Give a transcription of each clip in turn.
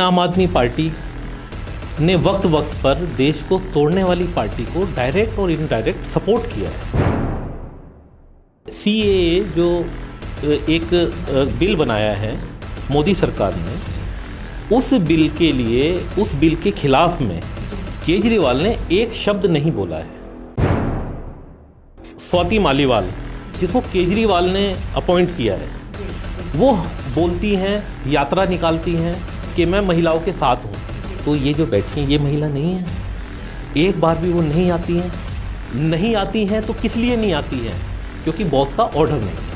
आम आदमी पार्टी ने वक्त वक्त पर देश को तोड़ने वाली पार्टी को डायरेक्ट और इनडायरेक्ट सपोर्ट किया है। सीएए जो एक बिल बनाया है मोदी सरकार ने, उस बिल के खिलाफ में केजरीवाल ने एक शब्द नहीं बोला है। स्वाति मालीवाल, जिसको केजरीवाल ने अपॉइंट किया है, वो बोलती हैं, यात्रा निकालती हैं कि मैं महिलाओं के साथ हूँ। तो ये जो बैठी हैं, ये महिला नहीं है। एक बार भी वो नहीं आती हैं तो किस लिए नहीं आती हैं? क्योंकि बॉस का ऑर्डर नहीं है।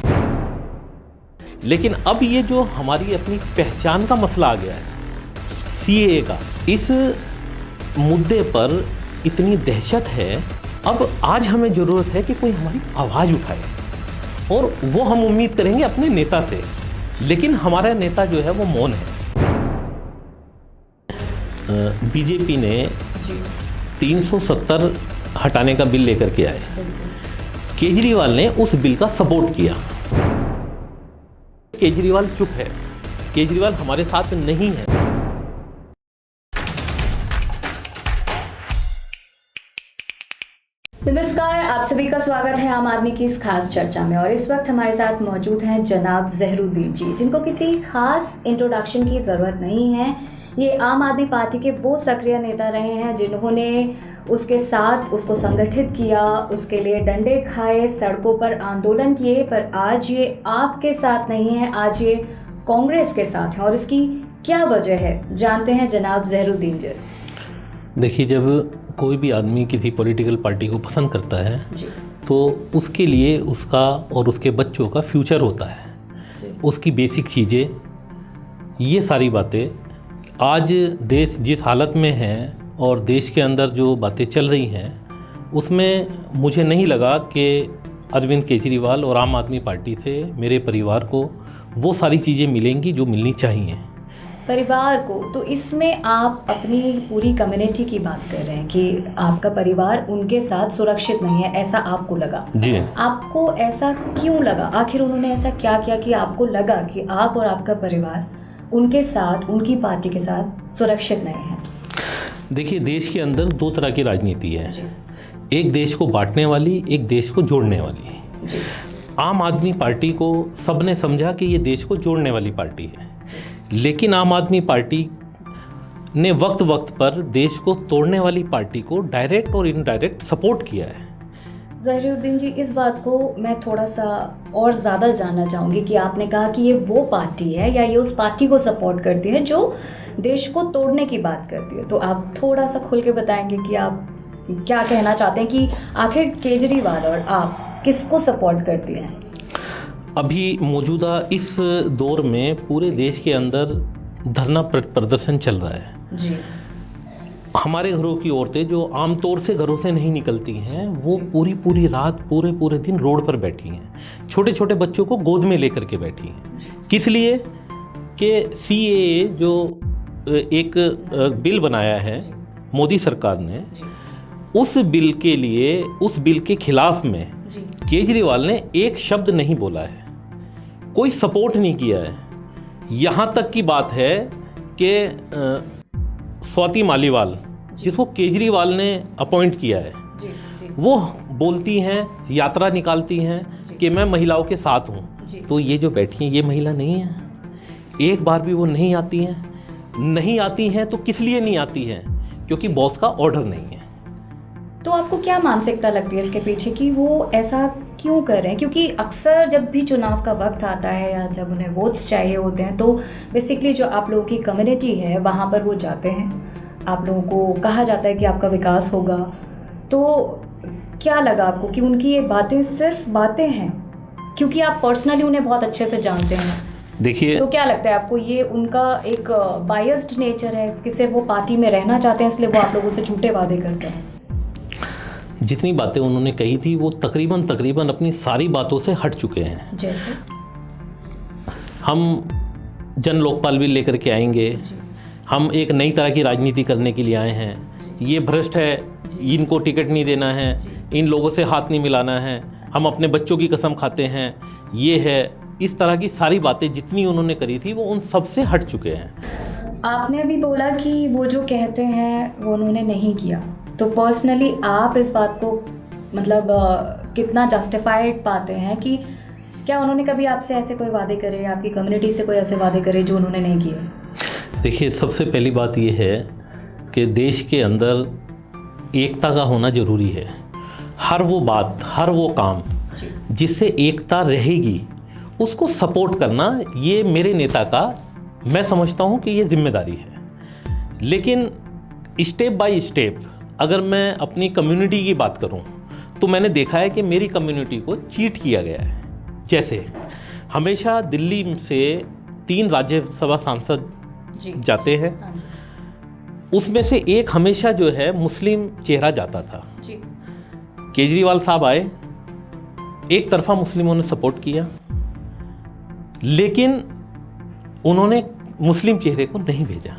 लेकिन अब ये जो हमारी अपनी पहचान का मसला आ गया है सीएए का, इस मुद्दे पर इतनी दहशत है। अब आज हमें ज़रूरत है कि कोई हमारी आवाज़ उठाए, और वो हम उम्मीद करेंगे अपने नेता से। लेकिन हमारा नेता जो है वो मौन है। बीजेपी ने 370 हटाने का बिल लेकर के आए। केजरीवाल ने उस बिल का सपोर्ट किया। केजरीवाल चुप है, केजरीवाल हमारे साथ नहीं है। नमस्कार, आप सभी का स्वागत है आम आदमी की इस खास चर्चा में। और इस वक्त हमारे साथ मौजूद हैं जनाब जहरूद्दीन जी, जिनको किसी खास इंट्रोडक्शन की ज़रूरत नहीं है। ये आम आदमी पार्टी के वो सक्रिय नेता रहे हैं जिन्होंने उसके साथ उसको संगठित किया, उसके लिए डंडे खाए, सड़कों पर आंदोलन किए। पर आज ये आपके साथ नहीं है, आज ये कांग्रेस के साथ है। और इसकी क्या वजह है, जानते हैं जनाब जहरूद्दीन जी। देखिए, जब कोई भी आदमी किसी पॉलिटिकल पार्टी को पसंद करता है जी, तो उसके लिए उसका और उसके बच्चों का फ्यूचर होता है जी। उसकी बेसिक चीज़ें, ये सारी बातें। आज देश जिस हालत में है और देश के अंदर जो बातें चल रही हैं, उसमें मुझे नहीं लगा कि अरविंद केजरीवाल और आम आदमी पार्टी से मेरे परिवार को वो सारी चीज़ें मिलेंगी जो मिलनी चाहिए परिवार को। तो इसमें आप अपनी पूरी कम्युनिटी की बात कर रहे हैं कि आपका परिवार उनके साथ सुरक्षित नहीं है, ऐसा आपको लगा। जी। आपको ऐसा क्यों लगा? आखिर उन्होंने ऐसा क्या किया कि आपको लगा कि आप और आपका परिवार उनके साथ, उनकी पार्टी के साथ सुरक्षित नहीं है? देखिए, देश के अंदर दो तरह की राजनीति है। एक देश को बांटने वाली, एक देश को जोड़ने वाली। जी। आम आदमी पार्टी को सबने समझा कि ये देश को जोड़ने वाली पार्टी है, लेकिन आम आदमी पार्टी ने वक्त वक्त पर देश को तोड़ने वाली पार्टी को डायरेक्ट और इनडायरेक्ट सपोर्ट किया है। जहरूद्दीन जी, इस बात को मैं थोड़ा सा और ज़्यादा जानना चाहूँगी कि आपने कहा कि ये वो पार्टी है या ये उस पार्टी को सपोर्ट करती है जो देश को तोड़ने की बात करती है। तो आप थोड़ा सा खुल के बताएंगे कि आप क्या कहना चाहते हैं कि आखिर केजरीवाल और आप किसको सपोर्ट करती हैं? अभी मौजूदा इस दौर में पूरे देश के अंदर धरना प्रदर्शन चल रहा है। जी। हमारे घरों की औरतें जो आमतौर से घरों से नहीं निकलती हैं, वो पूरी रात, पूरे दिन रोड पर बैठी हैं। छोटे छोटे बच्चों को गोद में लेकर के बैठी हैं। किस लिए? कि सीएए जो एक बिल बनाया है मोदी सरकार ने, उस बिल के खिलाफ में केजरीवाल ने एक शब्द नहीं बोला है, कोई सपोर्ट नहीं किया है। यहाँ तक की बात है कि स्वाति मालीवाल, जिसको केजरीवाल ने अपॉइंट किया है, वो बोलती हैं, यात्रा निकालती हैं कि मैं महिलाओं के साथ हूँ। तो ये जो बैठी हैं, ये महिला नहीं है। एक बार भी वो नहीं आती हैं तो किस लिए नहीं आती हैं? क्योंकि बॉस का ऑर्डर नहीं है। तो आपको क्या मानसिकता लगती है इसके पीछे कि वो ऐसा क्यों कर रहे हैं? क्योंकि अक्सर जब भी चुनाव का वक्त आता है या जब उन्हें वोट्स चाहिए होते हैं, तो बेसिकली जो आप लोगों की कम्युनिटी है वहाँ पर वो जाते हैं। आप लोगों को कहा जाता है कि आपका विकास होगा। तो क्या लगा आपको कि उनकी ये बातें सिर्फ बातें हैं? क्योंकि आप पर्सनली उन्हें बहुत अच्छे से जानते हैं। देखिए, तो क्या लगता है आपको, ये उनका एक बायस्ड नेचर है कि सिर्फ वो पार्टी में रहना चाहते हैं, इसलिए वो आप लोगों से झूठे वादे करते हैं? जितनी बातें उन्होंने कही थी वो तकरीबन अपनी सारी बातों से हट चुके हैं। जैसे हम जन लोकपाल बिल लेकर के आएंगे, हम एक नई तरह की राजनीति करने के लिए आए हैं। ये भ्रष्ट है, इनको टिकट नहीं देना है, इन लोगों से हाथ नहीं मिलाना है, हम अपने बच्चों की कसम खाते हैं, ये है। इस तरह की सारी बातें जितनी उन्होंने करी थी वो उन सब से हट चुके हैं। आपने अभी बोला कि वो जो कहते हैं वो उन्होंने नहीं किया, तो पर्सनली आप इस बात को मतलब कितना जस्टिफाइड पाते हैं कि क्या उन्होंने कभी आपसे ऐसे कोई वादे करे, आपकी कम्युनिटी से कोई ऐसे वादे करे जो उन्होंने नहीं किए? देखिए, सबसे पहली बात ये है कि देश के अंदर एकता का होना ज़रूरी है। हर वो बात, हर वो काम जिससे एकता रहेगी उसको सपोर्ट करना, ये मेरे नेता का, मैं समझता हूँ कि ये जिम्मेदारी है। लेकिन स्टेप बाय स्टेप अगर मैं अपनी कम्युनिटी की बात करूँ तो मैंने देखा है कि मेरी कम्युनिटी को चीट किया गया है। जैसे हमेशा दिल्ली से 3 राज्यसभा सांसद जाते हैं, उसमें से एक हमेशा जो है मुस्लिम चेहरा जाता था। केजरीवाल साहब आए, एक तरफा मुस्लिमों ने सपोर्ट किया, लेकिन उन्होंने मुस्लिम चेहरे को नहीं भेजा।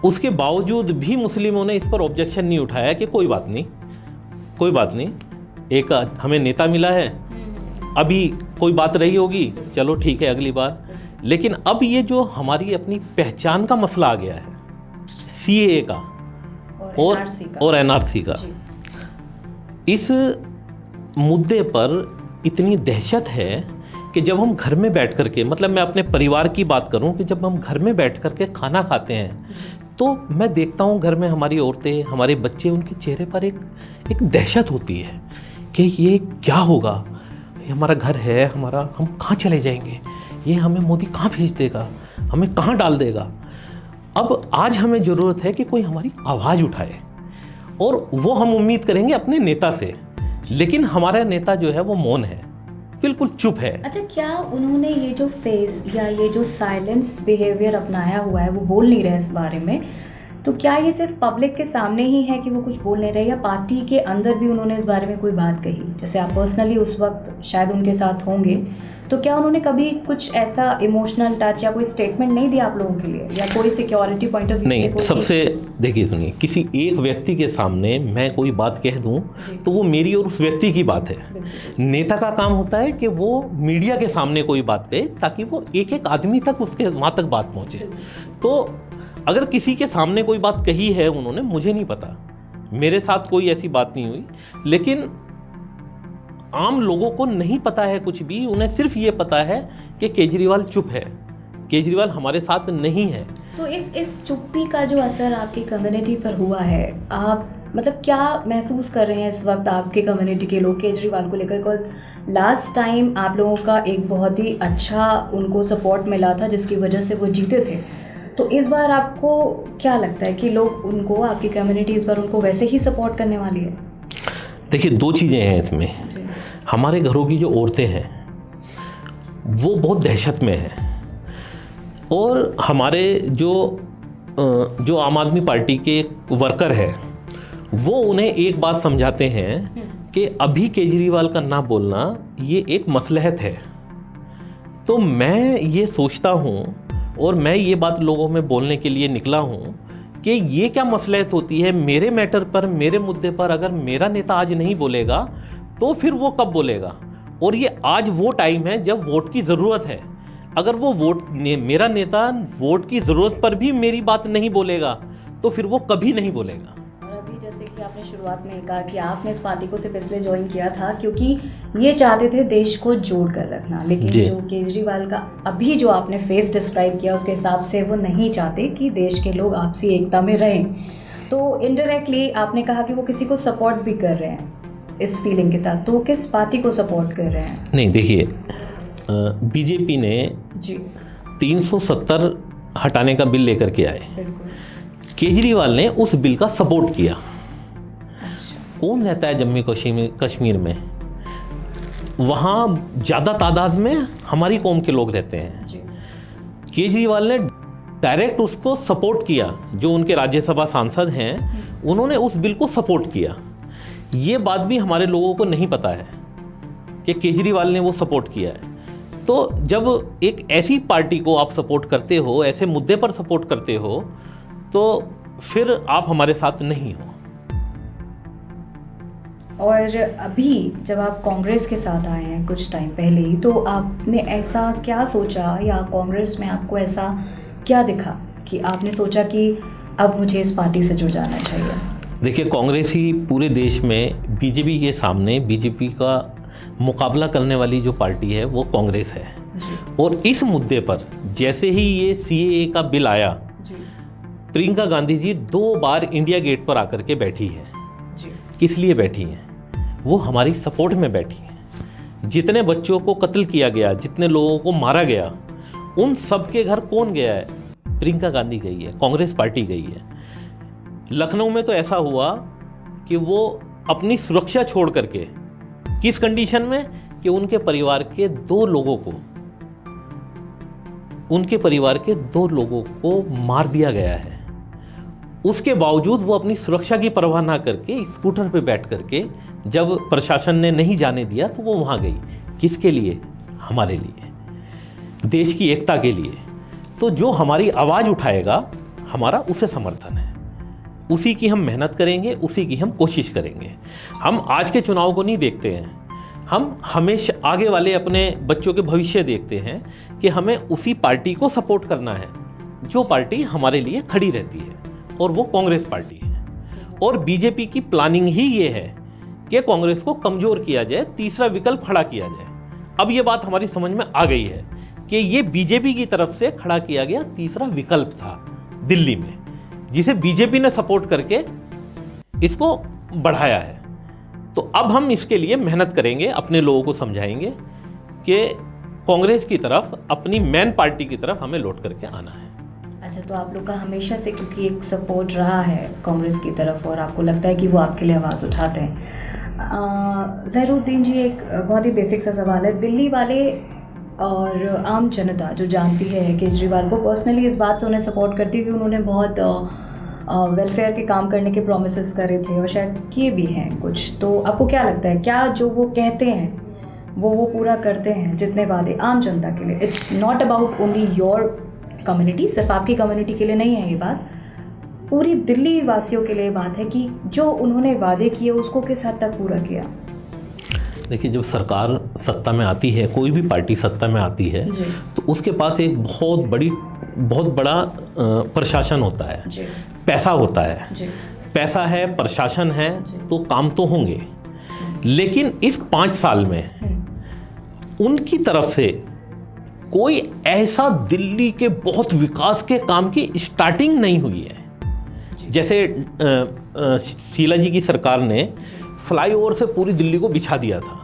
उसके बावजूद भी मुस्लिमों ने इस पर ऑब्जेक्शन नहीं उठाया कि कोई बात नहीं, कोई बात नहीं, एक हमें नेता मिला है, अभी कोई बात रही होगी, चलो ठीक है अगली बार। लेकिन अब ये जो हमारी अपनी पहचान का मसला आ गया है, सीएए का और एनआरसी का, इस मुद्दे पर इतनी दहशत है कि जब हम घर में बैठ कर के, मतलब मैं अपने परिवार की बात करूं, कि जब हम घर में बैठ कर के खाना खाते हैं तो मैं देखता हूं घर में हमारी औरतें, हमारे बच्चे, उनके चेहरे पर एक दहशत होती है कि ये क्या होगा, ये हमारा घर है, हमारा, हम कहाँ चले जाएंगे, ये हमें मोदी कहाँ भेज देगा, हमें कहाँ डाल देगा। अब आज हमें ज़रूरत है कि कोई हमारी आवाज़ उठाए, और वो हम उम्मीद करेंगे अपने नेता से, लेकिन हमारा नेता जो है वो मौन है, बिल्कुल चुप है। अच्छा, क्या उन्होंने ये जो फेस या ये जो साइलेंस बिहेवियर अपनाया हुआ है, वो बोल नहीं रहे इस बारे में, तो क्या ये सिर्फ पब्लिक के सामने ही है कि वो कुछ बोल नहीं रहे, या पार्टी के अंदर भी उन्होंने इस बारे में कोई बात कही? जैसे आप पर्सनली उस वक्त शायद उनके साथ होंगे, तो क्या उन्होंने कभी कुछ ऐसा इमोशनल टच या कोई स्टेटमेंट नहीं दिया आप लोगों के लिए, या कोई सिक्योरिटी पॉइंट ऑफ व्यू? नहीं, सबसे देखिए सुनिए, किसी एक व्यक्ति के सामने मैं कोई बात कह दूं तो वो मेरी और उस व्यक्ति की बात है। नेता का काम होता है कि वो मीडिया के सामने कोई बात कहे ताकि वो एक एक आदमी तक, उसके वहाँ तक बात पहुँचे। तो अगर किसी के सामने कोई बात कही है उन्होंने, मुझे नहीं पता, मेरे साथ कोई ऐसी बात नहीं हुई, लेकिन आम लोगों को नहीं पता है कुछ भी, उन्हें सिर्फ ये पता है कि केजरीवाल चुप है, केजरीवाल हमारे साथ नहीं है। तो इस चुप्पी का जो असर आपकी कम्युनिटी पर हुआ है, आप मतलब क्या महसूस कर रहे हैं इस वक्त आपके कम्युनिटी के लोग केजरीवाल को लेकर? बिकॉज लास्ट टाइम आप लोगों का एक बहुत ही अच्छा उनको सपोर्ट मिला था जिसकी वजह से वो जीते थे, तो इस बार आपको क्या लगता है कि लोग उनको, आपकी कम्युनिटी इस बार उनको वैसे ही सपोर्ट करने वाली है? देखिए, 2 चीज़ें हैं इसमें। हमारे घरों की जो औरतें हैं वो बहुत दहशत में हैं, और हमारे जो आम आदमी पार्टी के वर्कर हैं वो उन्हें एक बात समझाते हैं कि अभी केजरीवाल का ना बोलना ये एक मसलहत है। तो मैं ये सोचता हूँ और मैं ये बात लोगों में बोलने के लिए निकला हूँ कि ये क्या मसलहत होती है मेरे मैटर पर, मेरे मुद्दे पर। अगर मेरा नेता आज नहीं बोलेगा तो फिर वो कब बोलेगा? और ये आज वो टाइम है जब वोट की ज़रूरत है। अगर वो मेरा नेता वोट की ज़रूरत पर भी मेरी बात नहीं बोलेगा तो फिर वो कभी नहीं बोलेगा। और अभी जैसे कि आपने शुरुआत में कहा कि आपने इस पार्टी को सिर्फ इसलिए ज्वाइन किया था क्योंकि ये चाहते थे देश को जोड़ कर रखना, लेकिन जो केजरीवाल का अभी जो आपने फेस डिस्क्राइब किया उसके हिसाब से वो नहीं चाहते कि देश के लोग आपसी एकता में रहें। तो इनडायरेक्टली आपने कहा कि वो किसी को सपोर्ट भी कर रहे हैं इस फीलिंग के साथ, तो वो किस पार्टी को सपोर्ट कर रहे हैं? नहीं, देखिए, बीजेपी ने 370 हटाने का बिल लेकर के आए, केजरीवाल ने उस बिल का सपोर्ट किया। अच्छा। कौन रहता है जम्मू कश्मीर में? वहाँ ज़्यादा तादाद में हमारी कौम के लोग रहते हैं। केजरीवाल ने डायरेक्ट उसको सपोर्ट किया, जो उनके राज्यसभा सांसद हैं उन्होंने उस बिल को सपोर्ट किया। ये बात भी हमारे लोगों को नहीं पता है कि केजरीवाल ने वो सपोर्ट किया है। तो जब एक ऐसी पार्टी को आप सपोर्ट करते हो, ऐसे मुद्दे पर सपोर्ट करते हो, तो फिर आप हमारे साथ नहीं हो। और अभी जब आप कांग्रेस के साथ आए हैं कुछ टाइम पहले ही, तो आपने ऐसा क्या सोचा या कांग्रेस में आपको ऐसा क्या दिखा कि आपने सोचा कि अब मुझे इस पार्टी से जुड़ जाना चाहिए? देखिए, कांग्रेस ही पूरे देश में बीजेपी के सामने बीजेपी का मुकाबला करने वाली जो पार्टी है वो कांग्रेस है। और इस मुद्दे पर जैसे ही ये सीएए का बिल आया, प्रियंका गांधी जी 2 बार इंडिया गेट पर आकर के बैठी हैं। किस लिए बैठी हैं? वो हमारी सपोर्ट में बैठी हैं। जितने बच्चों को कत्ल किया गया, जितने लोगों को मारा गया, उन सब के घर कौन गया है? प्रियंका गांधी गई है, कांग्रेस पार्टी गई है। लखनऊ में तो ऐसा हुआ कि वो अपनी सुरक्षा छोड़ करके, किस कंडीशन में, कि उनके परिवार के 2 लोगों को मार दिया गया है। उसके बावजूद वो अपनी सुरक्षा की परवाह ना करके स्कूटर पे बैठ करके, जब प्रशासन ने नहीं जाने दिया तो वो वहाँ गई। किसके लिए? हमारे लिए, देश की एकता के लिए। तो जो हमारी आवाज़ उठाएगा, हमारा उसे समर्थन है, उसी की हम मेहनत करेंगे, उसी की हम कोशिश करेंगे। हम आज के चुनाव को नहीं देखते हैं, हम हमेशा आगे वाले अपने बच्चों के भविष्य देखते हैं कि हमें उसी पार्टी को सपोर्ट करना है जो पार्टी हमारे लिए खड़ी रहती है, और वो कांग्रेस पार्टी है। और बीजेपी की प्लानिंग ही ये है कि कांग्रेस को कमज़ोर किया जाए, तीसरा विकल्प खड़ा किया जाए। अब ये बात हमारी समझ में आ गई है कि ये बीजेपी की तरफ से खड़ा किया गया तीसरा विकल्प था दिल्ली में, जिसे बीजेपी ने सपोर्ट करके इसको बढ़ाया है। तो अब हम इसके लिए मेहनत करेंगे, अपने लोगों को समझाएंगे कि कांग्रेस की तरफ, अपनी मेन पार्टी की तरफ हमें लौट करके आना है। अच्छा, तो आप लोग का हमेशा से क्योंकि एक सपोर्ट रहा है कांग्रेस की तरफ और आपको लगता है कि वो आपके लिए आवाज़ उठाते हैं। ज़हरुद्दीन जी, एक बहुत ही बेसिक सा सवाल है। दिल्ली वाले और आम जनता जो जानती है केजरीवाल को, पर्सनली इस बात से उन्हें सपोर्ट करती है कि उन्होंने बहुत वेलफेयर के काम करने के प्रोमिसेस करे थे और शायद किए भी हैं कुछ। तो आपको क्या लगता है, क्या जो वो कहते हैं वो पूरा करते हैं, जितने वादे आम जनता के लिए? It's not about only your community, सिर्फ आपकी कम्युनिटी के लिए नहीं है ये बात, पूरी दिल्ली वासियों के लिए बात है कि जो उन्होंने वादे किए उसको किस हद तक पूरा किया। देखिए, जब सरकार सत्ता में आती है, कोई भी पार्टी सत्ता में आती है, तो उसके पास एक बहुत बड़ा प्रशासन होता है, पैसा होता है। पैसा है, प्रशासन है, तो काम तो होंगे। लेकिन इस 5 साल में उनकी तरफ से कोई ऐसा दिल्ली के बहुत विकास के काम की स्टार्टिंग नहीं हुई है। जैसे शीला जी की सरकार ने फ्लाईओवर से पूरी दिल्ली को बिछा दिया था।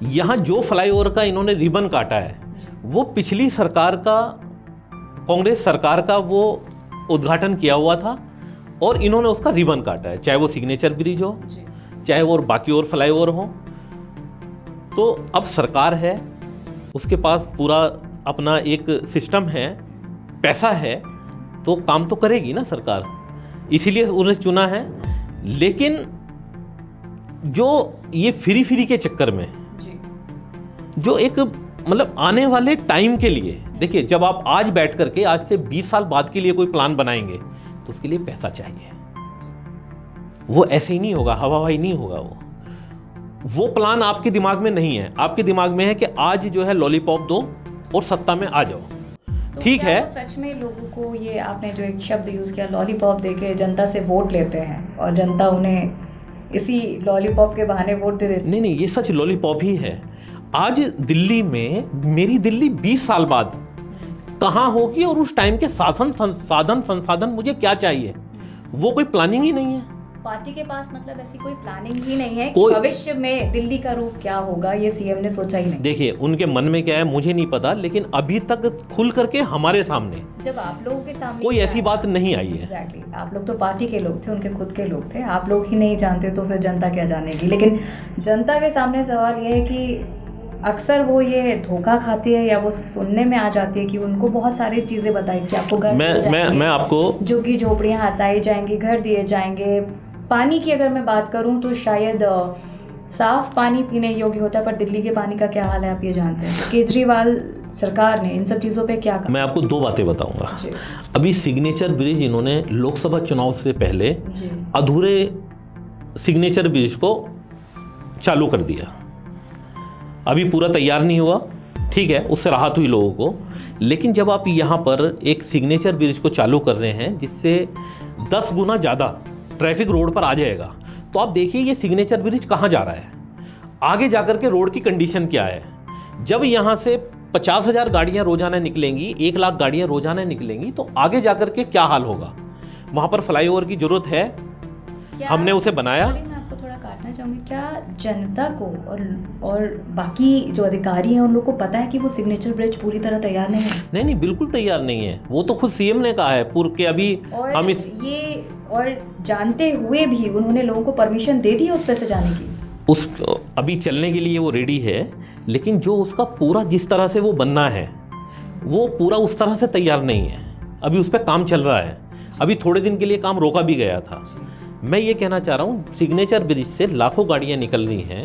यहाँ जो फ्लाईओवर का इन्होंने रिबन काटा है, वो पिछली सरकार का, कांग्रेस सरकार का वो उद्घाटन किया हुआ था और इन्होंने उसका रिबन काटा है, चाहे वो सिग्नेचर ब्रिज हो, चाहे वो बाकी और फ्लाईओवर हो। तो अब सरकार है, उसके पास पूरा अपना एक सिस्टम है, पैसा है, तो काम तो करेगी ना सरकार, इसीलिए उन्हें चुना है। लेकिन जो ये फ्री के चक्कर में जो एक मतलब आने वाले टाइम के लिए, देखिए, जब आप आज बैठ करके आज से 20 साल बाद के लिए कोई प्लान बनाएंगे तो उसके लिए पैसा चाहिए। वो ऐसे ही नहीं होगा, हवाई नहीं होगा। वो प्लान आपके दिमाग में नहीं है, आपके दिमाग में है कि आज जो है लॉलीपॉप दो और सत्ता में आ जाओ। तो ठीक है, सच में लोगों को ये आपने जो एक शब्द यूज़ किया, लॉलीपॉप देके जनता से वोट लेते हैं और जनता उन्हें इसी लॉलीपॉप के बहाने वोट दे देती? नहीं, ये सच लॉलीपॉप ही है। आज दिल्ली में, मेरी दिल्ली 20 साल बाद कहाँ होगी और उस टाइम के संसाधन मुझे क्या चाहिए, वो कोई प्लानिंग ही नहीं है। पार्टी के पास मतलब ऐसी कोई प्लानिंग ही नहीं है कि भविष्य में दिल्ली का रूप क्या होगा, ये सीएम ने सोचा ही नहीं। देखिए, उनके मन में क्या है मुझे नहीं पता, लेकिन अभी तक खुल करके हमारे सामने, जब आप लोगों के सामने कोई ऐसी बात नहीं आई है। एग्जैक्टली, आप लोग तो पार्टी के लोग थे, उनके खुद के लोग थे, आप लोग ही नहीं जानते तो फिर जनता क्या जानेगी। लेकिन जनता के सामने सवाल ये है कि अक्सर वो ये धोखा खाती है या वो सुनने में आ जाती है कि उनको बहुत सारी चीज़ें बताई कि आपको घर मैं आपको झुग्गी झोपड़ियाँ हटाई जाएंगी, घर दिए जाएंगे। पानी की अगर मैं बात करूं तो शायद साफ पानी पीने योग्य होता है, पर दिल्ली के पानी का क्या हाल है आप ये जानते हैं। केजरीवाल सरकार ने इन सब चीज़ों पे क्या कहा? मैं आपको 2 बातें बताऊंगा। अभी सिग्नेचर ब्रिज इन्होंने लोकसभा चुनाव से पहले अधूरे सिग्नेचर ब्रिज को चालू कर दिया, अभी पूरा तैयार नहीं हुआ। ठीक है, उससे राहत हुई लोगों को। लेकिन जब आप यहाँ पर एक सिग्नेचर ब्रिज को चालू कर रहे हैं जिससे 10 गुना ज़्यादा ट्रैफिक रोड पर आ जाएगा, तो आप देखिए ये सिग्नेचर ब्रिज कहाँ जा रहा है, आगे जाकर के रोड की कंडीशन क्या है। जब यहाँ से 50,000 गाड़ियाँ रोजाना निकलेंगी, 1 लाख गाड़ियाँ रोजाना निकलेंगी, तो आगे जाकर के क्या हाल होगा। वहाँ पर फ्लाईओवर की जरूरत है, हमने उसे बनाया। मैं आपको थोड़ा काटना चाहूँगी, क्या जनता को और बाकी जो अधिकारी हैं उन लोगों को पता है कि वो सिग्नेचर ब्रिज पूरी तरह तैयार नहीं है? नहीं, बिल्कुल तैयार नहीं है। वो तो खुद सीएम ने कहा है पूर्व के अभी हम इस और जानते हुए भी उन्होंने लोगों को परमिशन दे दी है उस पर से जाने की। उस अभी चलने के लिए वो रेडी है, लेकिन जो उसका पूरा जिस तरह से वो बनना है वो पूरा उस तरह से तैयार नहीं है। अभी उस पर काम चल रहा है, अभी थोड़े दिन के लिए काम रोका भी गया था। मैं ये कहना चाह रहा हूँ सिग्नेचर ब्रिज से लाखों गाड़ियाँ निकलनी हैं,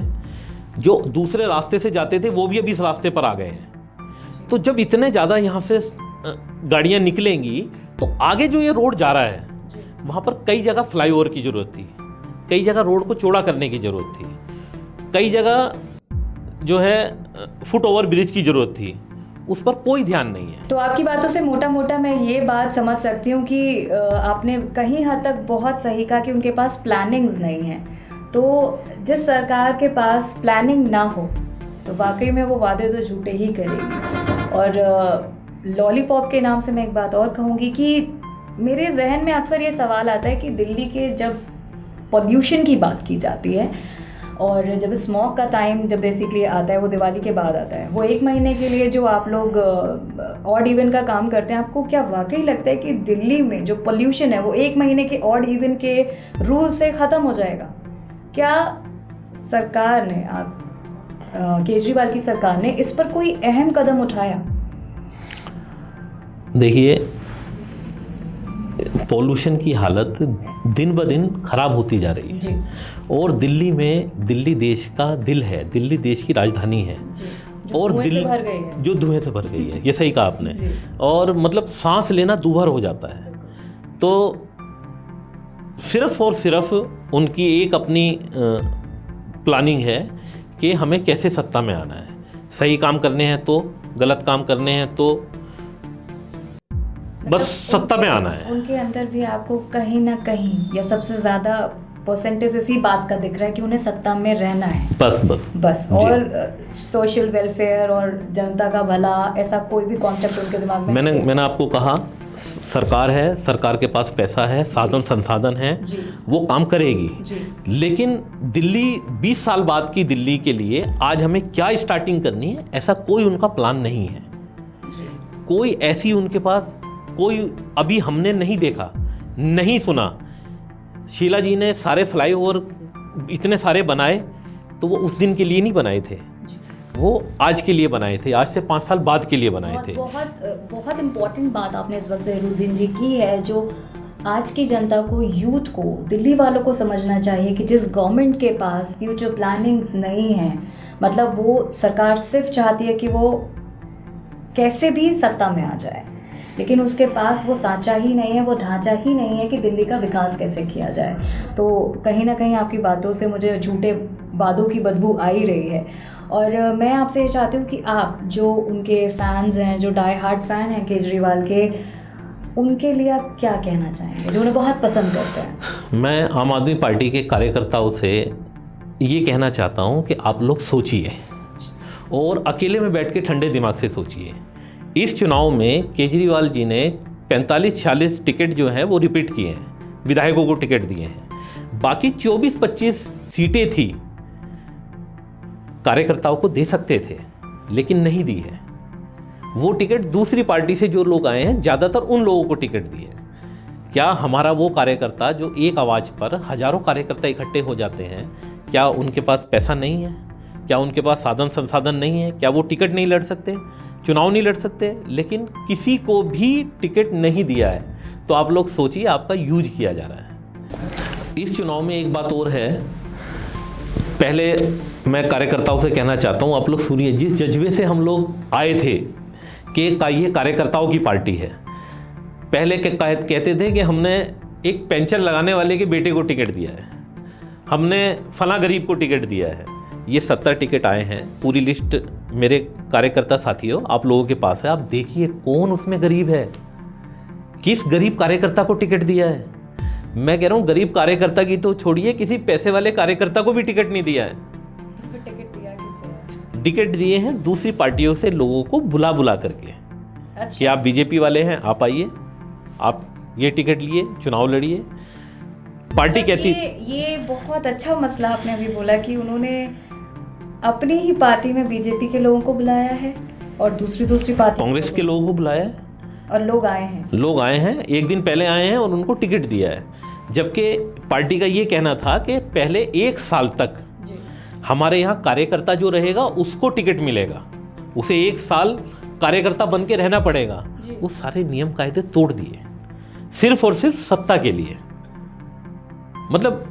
जो दूसरे रास्ते से जाते थे वो भी अभी इस रास्ते पर आ गए हैं। तो जब इतने ज़्यादा यहाँ से गाड़ियाँ निकलेंगी तो आगे जो ये रोड जा रहा है वहाँ पर कई जगह फ्लाईओवर की ज़रूरत थी, कई जगह रोड को चौड़ा करने की ज़रूरत थी, कई जगह जो है फुट ओवर ब्रिज की ज़रूरत थी, उस पर कोई ध्यान नहीं है। तो आपकी बातों से मोटा मोटा मैं ये बात समझ सकती हूँ कि आपने कहीं हद तक बहुत सही कहा कि उनके पास प्लानिंग्स नहीं है। तो जिस सरकार के पास प्लानिंग ना हो तो वाकई में वो वादे तो झूठे ही करेगी। और लॉलीपॉप के नाम से मैं एक बात और कहूँगी कि मेरे जहन में अक्सर ये सवाल आता है कि दिल्ली के जब पॉल्यूशन की बात की जाती है और जब स्मॉग का टाइम जब बेसिकली आता है, वो दिवाली के बाद आता है, वो 1 महीने के लिए जो आप लोग ऑड इवन का काम करते हैं, आपको क्या वाकई लगता है कि दिल्ली में जो पॉल्यूशन है वो 1 महीने के ऑड इवन के रूल से ख़त्म हो जाएगा? क्या सरकार ने केजरीवाल की सरकार ने इस पर कोई अहम कदम उठाया? देखिए, पॉल्यूशन की हालत दिन ब दिन खराब होती जा रही है और दिल्ली देश का दिल है, दिल्ली देश की राजधानी है और दिल्ली जो धुएं से भर गई है, ये सही कहा आपने। और मतलब सांस लेना दूभर हो जाता है। तो सिर्फ और सिर्फ उनकी एक अपनी प्लानिंग है कि हमें कैसे सत्ता में आना है, सही काम करने हैं तो, गलत काम करने हैं तो बस सत्ता में आना है। उनके अंदर भी आपको कहीं ना कहीं या सबसे ज़्यादा परसेंटेज इसी बात का दिख रहा है कि उन्हें सत्ता में रहना है, बस और सोशल वेलफेयर और जनता का भला, ऐसा कोई भी कॉन्सेप्ट उनके दिमाग में? मैंने आपको कहा सरकार है, सरकार के पास पैसा है, साधन संसाधन है, वो काम करेगी। लेकिन दिल्ली 20 साल बाद की दिल्ली के लिए आज हमें क्या स्टार्टिंग करनी है, ऐसा कोई उनका प्लान नहीं है। कोई ऐसी उनके पास कोई अभी हमने नहीं देखा, नहीं सुना। शीला जी ने सारे फ्लाईओवर इतने सारे बनाए तो वो उस दिन के लिए नहीं बनाए थे, वो आज के लिए बनाए थे, आज से 5 साल बाद के लिए बनाए थे। बहुत इम्पोर्टेंट बात आपने इस वक्त ज़हीरुद्दीन जी की है, जो आज की जनता को, यूथ को, दिल्ली वालों को समझना चाहिए कि जिस गवर्नमेंट के पास फ्यूचर प्लानिंग्स नहीं हैं, मतलब वो सरकार सिर्फ चाहती है कि वो कैसे भी सत्ता में आ जाए, लेकिन उसके पास वो सांचा ही नहीं है, वो ढांचा ही नहीं है कि दिल्ली का विकास कैसे किया जाए। तो कहीं ना कहीं आपकी बातों से मुझे झूठे वादों की बदबू आ ही रही है। और मैं आपसे ये चाहती हूँ कि आप जो उनके फैंस हैं, जो डाई हार्ट फैन हैं केजरीवाल के, उनके लिए आप क्या कहना चाहेंगे, जो उन्हें बहुत पसंद करते हैं? मैं आम आदमी पार्टी के कार्यकर्ताओं से ये कहना चाहता हूँ कि आप लोग सोचिए और अकेले में बैठ के ठंडे दिमाग से सोचिए। इस चुनाव में केजरीवाल जी ने 45-46 टिकट जो हैं वो रिपीट किए हैं, विधायकों को टिकट दिए हैं। बाकी 24-25 सीटें थी, कार्यकर्ताओं को दे सकते थे लेकिन नहीं दी है। वो टिकट दूसरी पार्टी से जो लोग आए हैं, ज़्यादातर उन लोगों को टिकट दी है। क्या हमारा वो कार्यकर्ता जो एक आवाज़ पर हज़ारों कार्यकर्ता इकट्ठे हो जाते हैं, क्या उनके पास पैसा नहीं है? क्या उनके पास साधन संसाधन नहीं है? क्या वो टिकट नहीं लड़ सकते, चुनाव नहीं लड़ सकते? लेकिन किसी को भी टिकट नहीं दिया है। तो आप लोग सोचिए, आपका यूज किया जा रहा है। इस चुनाव में एक बात और है, पहले मैं कार्यकर्ताओं से कहना चाहता हूँ, आप लोग सुनिए, जिस जज्बे से हम लोग आए थे कि ये कार्यकर्ताओं की पार्टी है। पहले कहते थे कि हमने एक पेंशन लगाने वाले के बेटे को टिकट दिया है, हमने फला गरीब को टिकट दिया है। ये 70 टिकट आए हैं, पूरी लिस्ट मेरे कार्यकर्ता साथियों, आप लोगों के पास है, आप देखिए कौन उसमें गरीब है, किस गरीब कार्यकर्ता को टिकट दिया है। मैं कह रहा हूँ गरीब कार्यकर्ता की तो छोड़िए, किसी पैसे वाले कार्यकर्ता को भी टिकट नहीं दिया है। तो फिर टिकट दिया किसे? टिकट दिए हैं दूसरी पार्टियों से लोगों को बुला बुला करके। अच्छा। कि आप बीजेपी वाले हैं, आप आइए, आप ये टिकट लिए, चुनाव लड़िए। पार्टी कहती ये बहुत अच्छा मसला आपने अभी बोला कि उन्होंने अपनी ही पार्टी में बीजेपी के लोगों को बुलाया है और दूसरी पार्टी कांग्रेस के लोगों को बुलाया है और लोग आए हैं, एक दिन पहले आए हैं और उनको टिकट दिया है। जबकि पार्टी का ये कहना था कि पहले 1 साल तक जी। हमारे यहाँ कार्यकर्ता जो रहेगा उसको टिकट मिलेगा, उसे 1 साल कार्यकर्ता बन के रहना पड़ेगा। वो सारे नियम कायदे तोड़ दिए सिर्फ और सिर्फ सत्ता के लिए। मतलब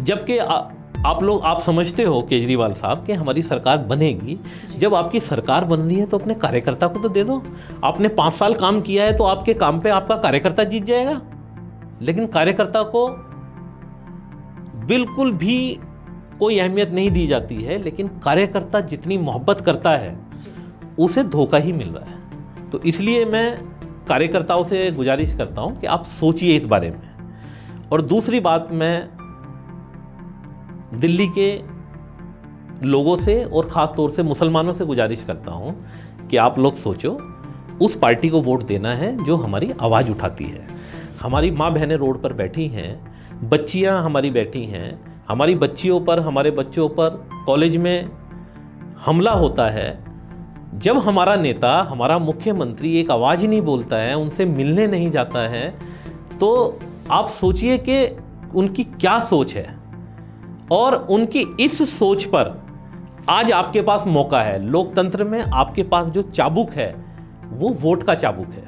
जबकि आप समझते हो केजरीवाल साहब कि हमारी सरकार बनेगी, जब आपकी सरकार बन रही है तो अपने कार्यकर्ता को तो दे दो। आपने 5 साल काम किया है तो आपके काम पे आपका कार्यकर्ता जीत जाएगा। लेकिन कार्यकर्ता को बिल्कुल भी कोई अहमियत नहीं दी जाती है, लेकिन कार्यकर्ता जितनी मोहब्बत करता है उसे धोखा ही मिल रहा है। तो इसलिए मैं कार्यकर्ताओं से गुजारिश करता हूं कि आप सोचिए इस बारे में। और दूसरी बात, मैं दिल्ली के लोगों से और ख़ास तौर से मुसलमानों से गुजारिश करता हूं कि आप लोग सोचो, उस पार्टी को वोट देना है जो हमारी आवाज़ उठाती है। हमारी माँ बहनें रोड पर बैठी हैं, बच्चियां हमारी बैठी हैं, हमारी बच्चियों पर, हमारे बच्चों पर कॉलेज में हमला होता है। जब हमारा नेता, हमारा मुख्यमंत्री एक आवाज़ ही नहीं बोलता है, उनसे मिलने नहीं जाता है, तो आप सोचिए कि उनकी क्या सोच है। और उनकी इस सोच पर आज आपके पास मौका है। लोकतंत्र में आपके पास जो चाबुक है वो वोट का चाबुक है।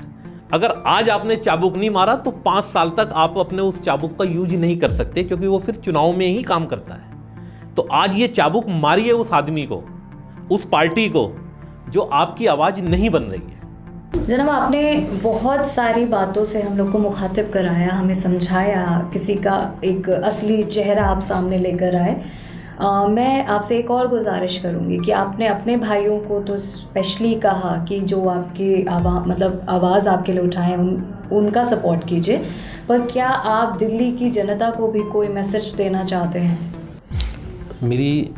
अगर आज आपने चाबुक नहीं मारा तो 5 साल तक आप अपने उस चाबुक का यूज नहीं कर सकते, क्योंकि वो फिर चुनाव में ही काम करता है। तो आज ये चाबुक मारिए उस आदमी को, उस पार्टी को जो आपकी आवाज़ नहीं बन रही है। जनाब, आपने बहुत सारी बातों से हम लोग को मुखातिब कराया, हमें समझाया, किसी का एक असली चेहरा आप सामने लेकर आए। मैं आपसे एक और गुजारिश करूंगी कि आपने अपने भाइयों को तो स्पेशली कहा कि जो आपकी आवाज़ आपके लिए उठाएं उनका सपोर्ट कीजिए, पर क्या आप दिल्ली की जनता को भी कोई मैसेज देना चाहते हैं? मेरी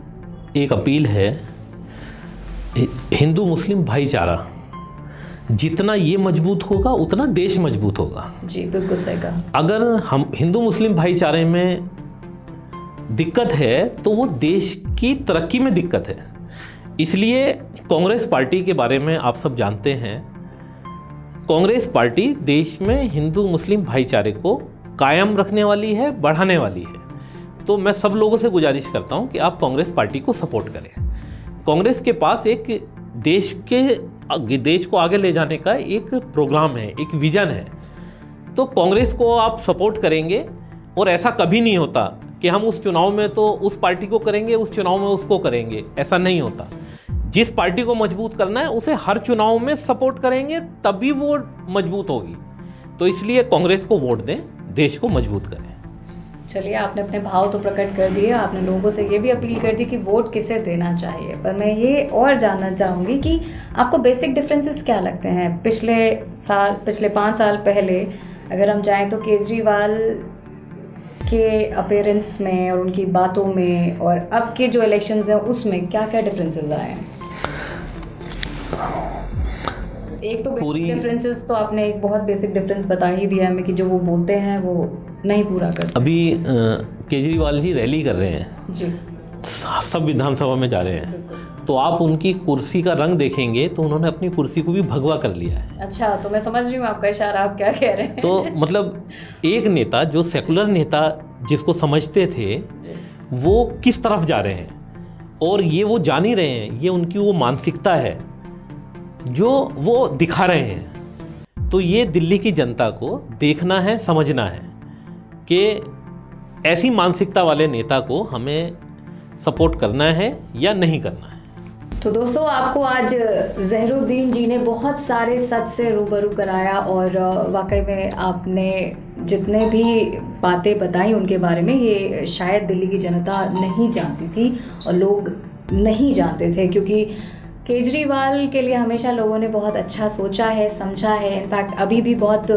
एक अपील है, हिंदू मुस्लिम भाईचारा जितना ये मजबूत होगा उतना देश मजबूत होगा। जी, बिल्कुल सही कहा। अगर हम हिंदू मुस्लिम भाईचारे में दिक्कत है तो वो देश की तरक्की में दिक्कत है। इसलिए कांग्रेस पार्टी के बारे में आप सब जानते हैं, कांग्रेस पार्टी देश में हिंदू मुस्लिम भाईचारे को कायम रखने वाली है, बढ़ाने वाली है। तो मैं सब लोगों से गुजारिश करता हूं कि आप कांग्रेस पार्टी को सपोर्ट करें। कांग्रेस के पास एक देश को आगे ले जाने का एक प्रोग्राम है, एक विजन है। तो कांग्रेस को आप सपोर्ट करेंगे और ऐसा कभी नहीं होता कि हम उस चुनाव में तो उस पार्टी को करेंगे, उस चुनाव में उसको करेंगे, ऐसा नहीं होता। जिस पार्टी को मजबूत करना है उसे हर चुनाव में सपोर्ट करेंगे, तभी वो मजबूत होगी। तो इसलिए कांग्रेस को वोट दें, देश को मजबूत करें। चलिए, आपने अपने भाव तो प्रकट कर दिए, आपने लोगों से ये भी अपील कर दी कि वोट किसे देना चाहिए, पर मैं ये और जानना चाहूँगी कि आपको बेसिक डिफरेंसेस क्या लगते हैं? पिछले 5 साल पहले अगर हम जाएं तो केजरीवाल के अपीयरेंस में और उनकी बातों में और अब के जो इलेक्शंस हैं उसमें क्या क्या डिफरेंसेस आए हैं? एक तो बेसिक डिफरेंसेस तो आपने एक बहुत बेसिक डिफरेंस बता ही दिया हमें कि जो वो बोलते हैं वो नहीं पूरा करते। अभी केजरीवाल जी रैली कर रहे हैं जी, सब विधानसभा में जा रहे हैं, तो आप उनकी कुर्सी का रंग देखेंगे तो उन्होंने अपनी कुर्सी को भी भगवा कर लिया है। अच्छा, तो मैं समझ रही हूँ आपका इशारा, आप क्या कह रहे हैं। तो मतलब एक नेता जो सेकुलर नेता जिसको समझते थे वो किस तरफ जा रहे हैं, और ये वो जान ही रहे हैं, ये उनकी वो मानसिकता है जो वो दिखा रहे हैं। तो ये दिल्ली की जनता को देखना है, समझना है कि ऐसी मानसिकता वाले नेता को हमें सपोर्ट करना है या नहीं करना है। तो दोस्तों, आपको आज ज़हरुद्दीन जी ने बहुत सारे सच से रूबरू कराया और वाकई में आपने जितने भी बातें बताई उनके बारे में, ये शायद दिल्ली की जनता नहीं जानती थी और लोग नहीं जानते थे, क्योंकि केजरीवाल के लिए हमेशा लोगों ने बहुत अच्छा सोचा है, समझा है। इनफैक्ट अभी भी बहुत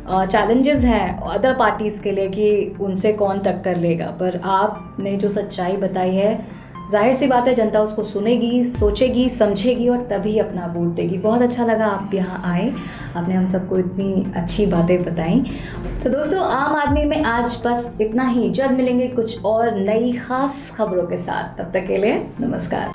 चैलेंजेस हैं अदर पार्टीज़ के लिए कि उनसे कौन टक्कर लेगा, पर आपने जो सच्चाई बताई है, जाहिर सी बात है जनता उसको सुनेगी, सोचेगी, समझेगी और तभी अपना वोट देगी। बहुत अच्छा लगा आप यहाँ आए, आपने हम सबको इतनी अच्छी बातें बताई। तो दोस्तों, आम आदमी में आज बस इतना ही। जल्द मिलेंगे कुछ और नई खास खबरों के साथ, तब तक के लिए नमस्कार।